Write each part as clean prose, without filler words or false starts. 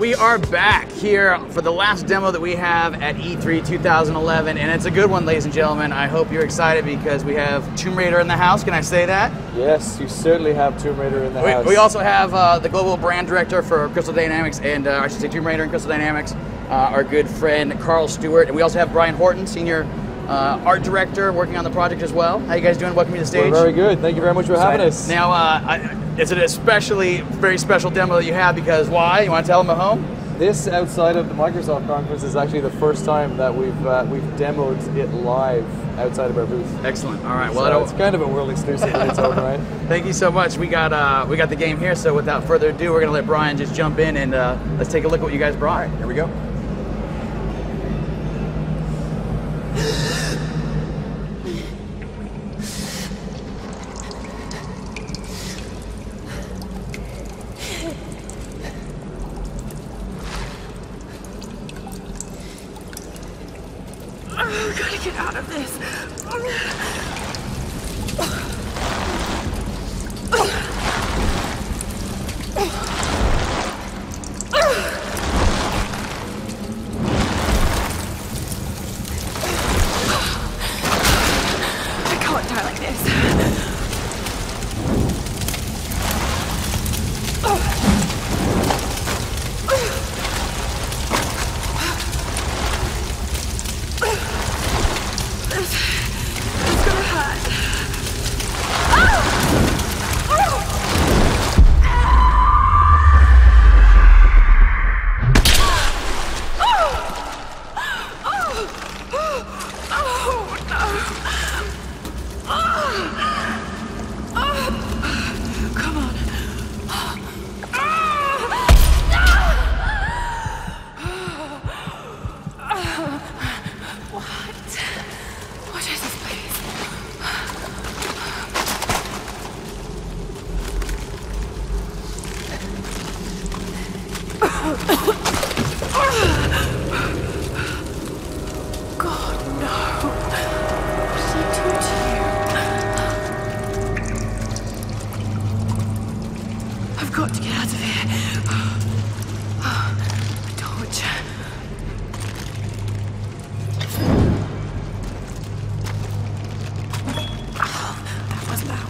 we are back here for the last demo that we have at E3 2011, and it's a good one, ladies and gentlemen. I hope you're excited because we have Tomb Raider in the house. Can I say that? Yes, you certainly have Tomb Raider in the house. We also have the global brand director for Crystal Dynamics, and I should say Tomb Raider and Crystal Dynamics, our good friend Carl Stewart, and we also have Brian Horton, senior art director, working on the project as well. How you guys doing? Welcome to the stage. We're very good. Thank you very much for having us. Now, it's an especially very special demo that you have because why? You want to tell them at home? This, outside of the Microsoft conference, is actually the first time that we've demoed it live outside of our booth. Excellent. All right. Well, so it's kind of a world exclusive in its own right. Thank you so much. We got the game here. So without further ado, we're gonna let Brian just jump in and let's take a look at what you guys brought. All right, here we go. Oh, gotta get out of this. I can't die like this. It's gonna hurt. Come on. What is this place? God, no. What did he do to you? I've got to get out of here. A torch. That was loud.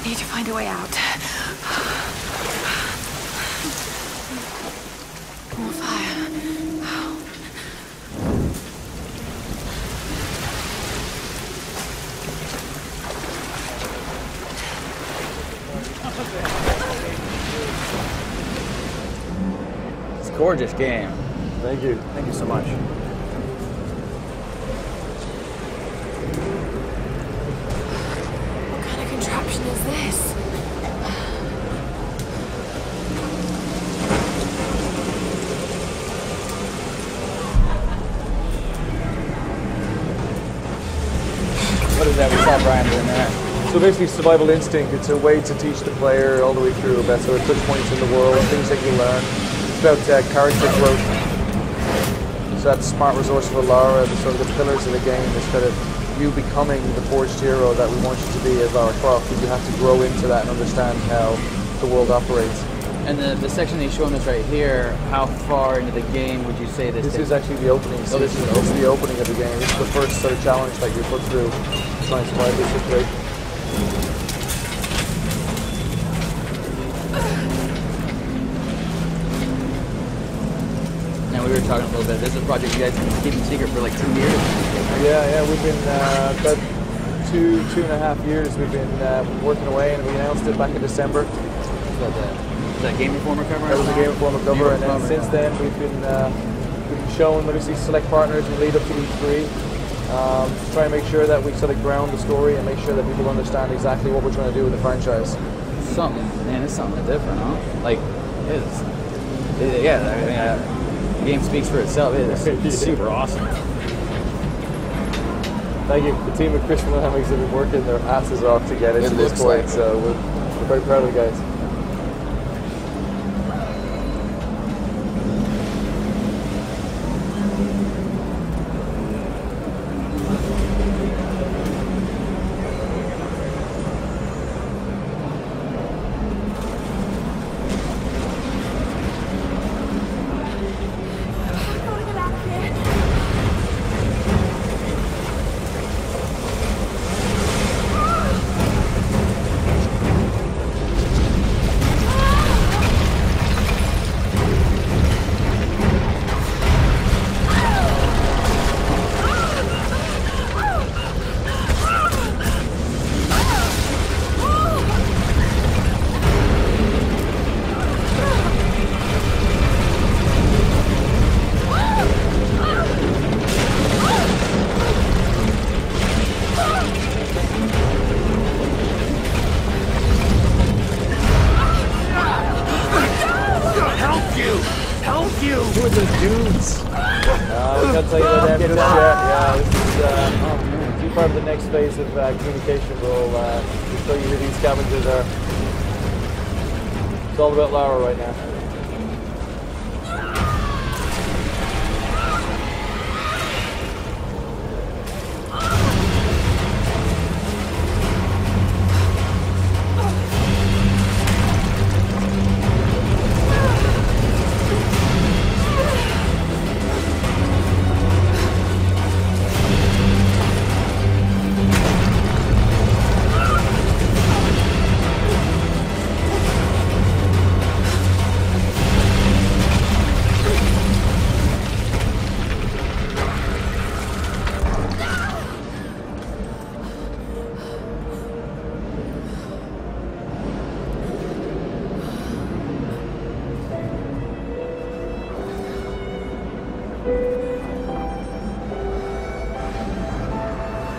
Need to find a way out. More fire. gorgeous game. Thank you. Thank you so much. What kind of contraption is this? What is that? We saw Brian doing that. So basically, survival instinct. It's a way to teach the player all the way through about sort of touch points in the world, things that you learn. It's about character growth. So that smart, resourceful Lara, the sort of the pillars of the game is kind of you becoming the forged hero that we want you to be as Lara Croft. But you have to grow into that and understand how the world operates. And the section that you're showing us right here, how far into the game would you say this This is actually the opening. So this is the opening of the game. This is the first sort of challenge that you put through to try and survive this situation. Now, we were talking a little bit. This is a project you guys have been keeping secret for like 2 years. Yeah, we've been about 2.5 years. We've been working away, and we announced it back in December. Is that Game Informer cover? That was a Game Informer cover, and then since then we've been showing obviously select partners in lead up to E3 to try and make sure that we sort of ground the story and make sure that people understand exactly what we're trying to do with the franchise. Something, man, it's something different, huh? Like, it's, yeah, I mean, the game speaks for itself. It's super awesome. Thank you. The team at Crystal Dynamics have been working their asses off to get it to this point, so we're very proud of the guys. Who are those dudes? We can't tell you about them just yet. Yeah, this is part of the next phase of communication. We'll show you who these scavengers are. It's all about Lara right now.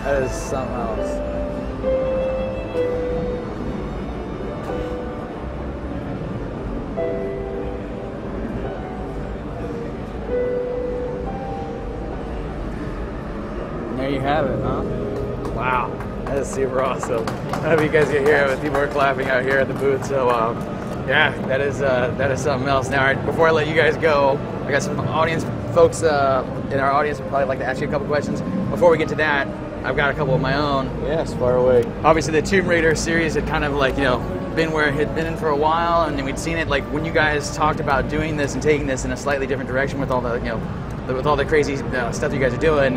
That is something else. And there you have it, huh? Wow, that is super awesome. I hope you guys get here with people are clapping out here at the booth. So yeah, that is something else. Now, before I let you guys go, I got some audience folks in our audience would probably like to ask you a couple questions. Before we get to that, I've got a couple of my own. Yes, fire away. Obviously, the Tomb Raider series had kind of like, you know, been where it had been in for a while, and then we'd seen it like when you guys talked about doing this and taking this in a slightly different direction with all the, you know, with all the crazy stuff you guys are doing.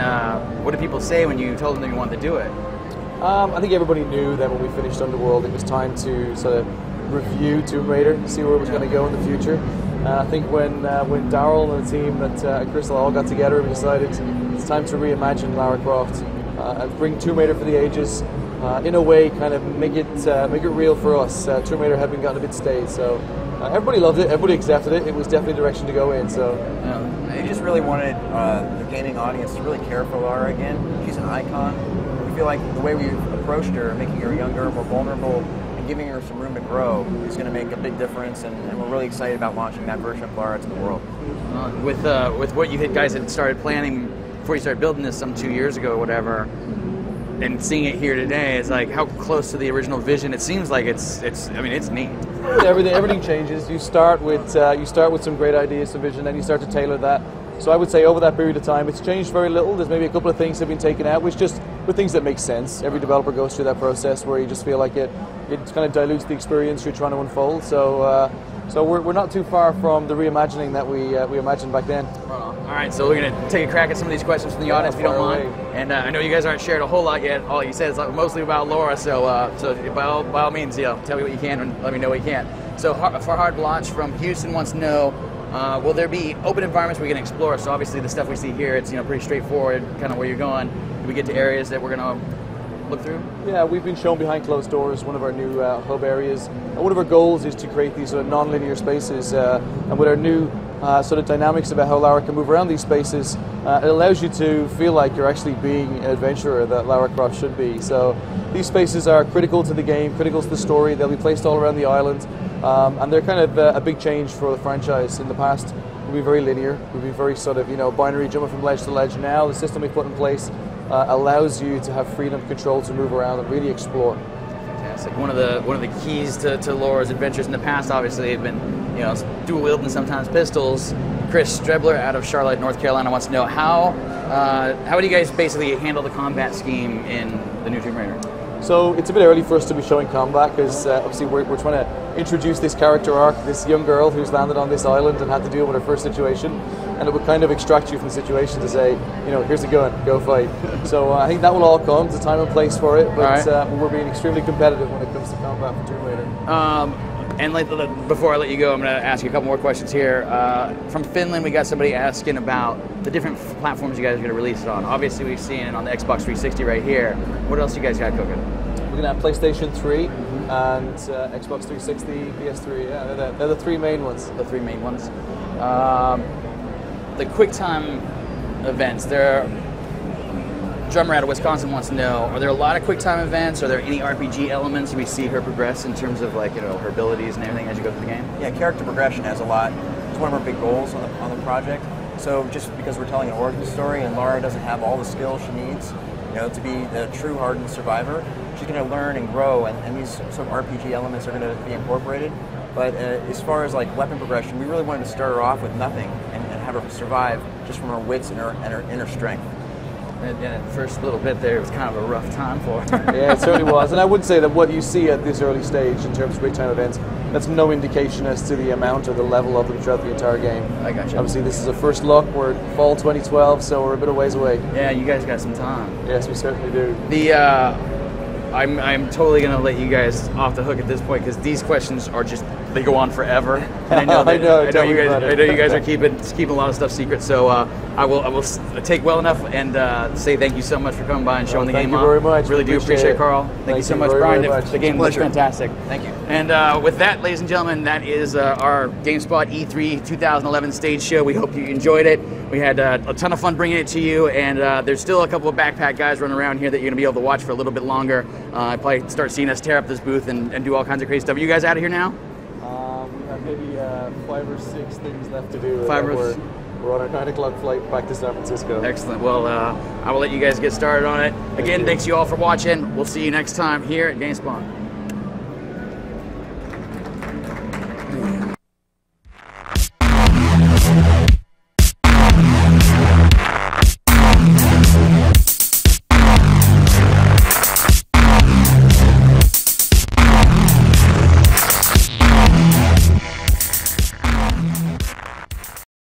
What did people say when you told them that you wanted to do it? I think everybody knew that when we finished Underworld, it was time to sort of review Tomb Raider, see where it was going to go in the future. I think when Daryl and the team at Crystal all got together, we decided it's time to reimagine Lara Croft and bring Tomb Raider for the ages. In a way, kind of make it real for us. Tomb Raider had been gotten a bit stale, so Everybody loved it. Everybody accepted it. It was definitely the direction to go in. So They just really wanted the gaming audience to really care for Lara again. She's an icon. We feel like the way we approached her, making her younger, more vulnerable, and giving her some room to grow is going to make a big difference. And we're really excited about launching that version of Lara to the world. With what you guys had started planning before you started building this some 2 years ago or whatever, and seeing it here today, it's like how close to the original vision. It seems like it's neat. everything changes. You start with some great ideas, some vision, then you start to tailor that. So I would say over that period of time, it's changed very little. There's maybe a couple of things that have been taken out, which just were things that make sense. Every developer goes through that process where you just feel like it kind of dilutes the experience you're trying to unfold. So we're not too far from the reimagining that we imagined back then. All right, so we're going to take a crack at some of these questions from the audience, if you don't mind. And I know you guys aren't shared a whole lot yet. All you said is mostly about Lara, so by all means, tell me what you can and let me know what you can't. So for Hard Launch from Houston wants to know, will there be open environments we can explore? So obviously the stuff we see here, it's pretty straightforward, kind of where you're going. Do we get to areas that we're going to look through? Yeah, we've been shown behind closed doors, one of our new hub areas. And one of our goals is to create these sort of non-linear spaces, and with our new sort of dynamics about how Lara can move around these spaces, it allows you to feel like you're actually being an adventurer that Lara Croft should be. So these spaces are critical to the game, critical to the story. They'll be placed all around the island, and they're kind of a big change for the franchise. In the past, we've been very linear. We've been very sort of binary, jumping from ledge to ledge. Now the system we put in place allows you to have freedom, control to move around and really explore. Fantastic. One of the keys to Laura's adventures in the past, obviously, have been dual wielding sometimes pistols. Chris Strebler out of Charlotte, North Carolina, wants to know how do you guys basically handle the combat scheme in the new Tomb Raider? So it's a bit early for us to be showing combat because obviously we're trying to introduce this character arc, this young girl who's landed on this island and had to deal with her first situation, and it would kind of extract you from the situation to say, here's a gun, go fight. So I think that will all come. There's a time and place for it, but we're being extremely competitive when it comes to combat for Tomb Raider. And before I let you go, I'm going to ask you a couple more questions here. From Finland, we got somebody asking about the different platforms you guys are going to release it on. Obviously, we've seen it on the Xbox 360 right here. What else you guys got cooking? We're going to have PlayStation 3 and Xbox 360, PS3. Yeah, they're the three main ones. The three main ones. The QuickTime events, Drummer out of Wisconsin wants to know, are there a lot of QuickTime events? Are there any RPG elements we see her progress in terms of her abilities and everything as you go through the game? Yeah, character progression has a lot. It's one of our big goals on the project. So just because we're telling an origin story and Lara doesn't have all the skills she needs, to be the true hardened survivor, she's going to learn and grow, and these sort of RPG elements are going to be incorporated. But as far as weapon progression, we really wanted to start her off with nothing and have her survive just from her wits and her inner strength. And the first little bit there was kind of a rough time for her. Yeah, it certainly was. And I would say that what you see at this early stage in terms of QuickTime events, that's no indication as to the amount or the level of them throughout the entire game. I gotcha. Obviously, this is a first look. We're in fall 2012, so we're a bit of ways away. Yeah, you guys got some time. Yes, we certainly do. I'm totally going to let you guys off the hook at this point because these questions are they go on forever. And I know that, I know you guys are keeping a lot of stuff secret. So I will take well enough and say thank you so much for coming by and showing the game off. Thank you very much. Really do appreciate it, Carl. Thank you so much, Brian. The game was fantastic. Thank you. And with that, ladies and gentlemen, that is our Gamespot E3 2011 stage show. We hope you enjoyed it. We had a ton of fun bringing it to you, and there's still a couple of backpack guys running around here that you're going to be able to watch for a little bit longer. Probably start seeing us tear up this booth and do all kinds of crazy stuff. Are you guys out of here now? We have maybe 5 or 6 things left to do. We're on our 9 o'clock flight back to San Francisco. Excellent. Well, I will let you guys get started on it. Again, thanks you all for watching. We'll see you next time here at Gamespot.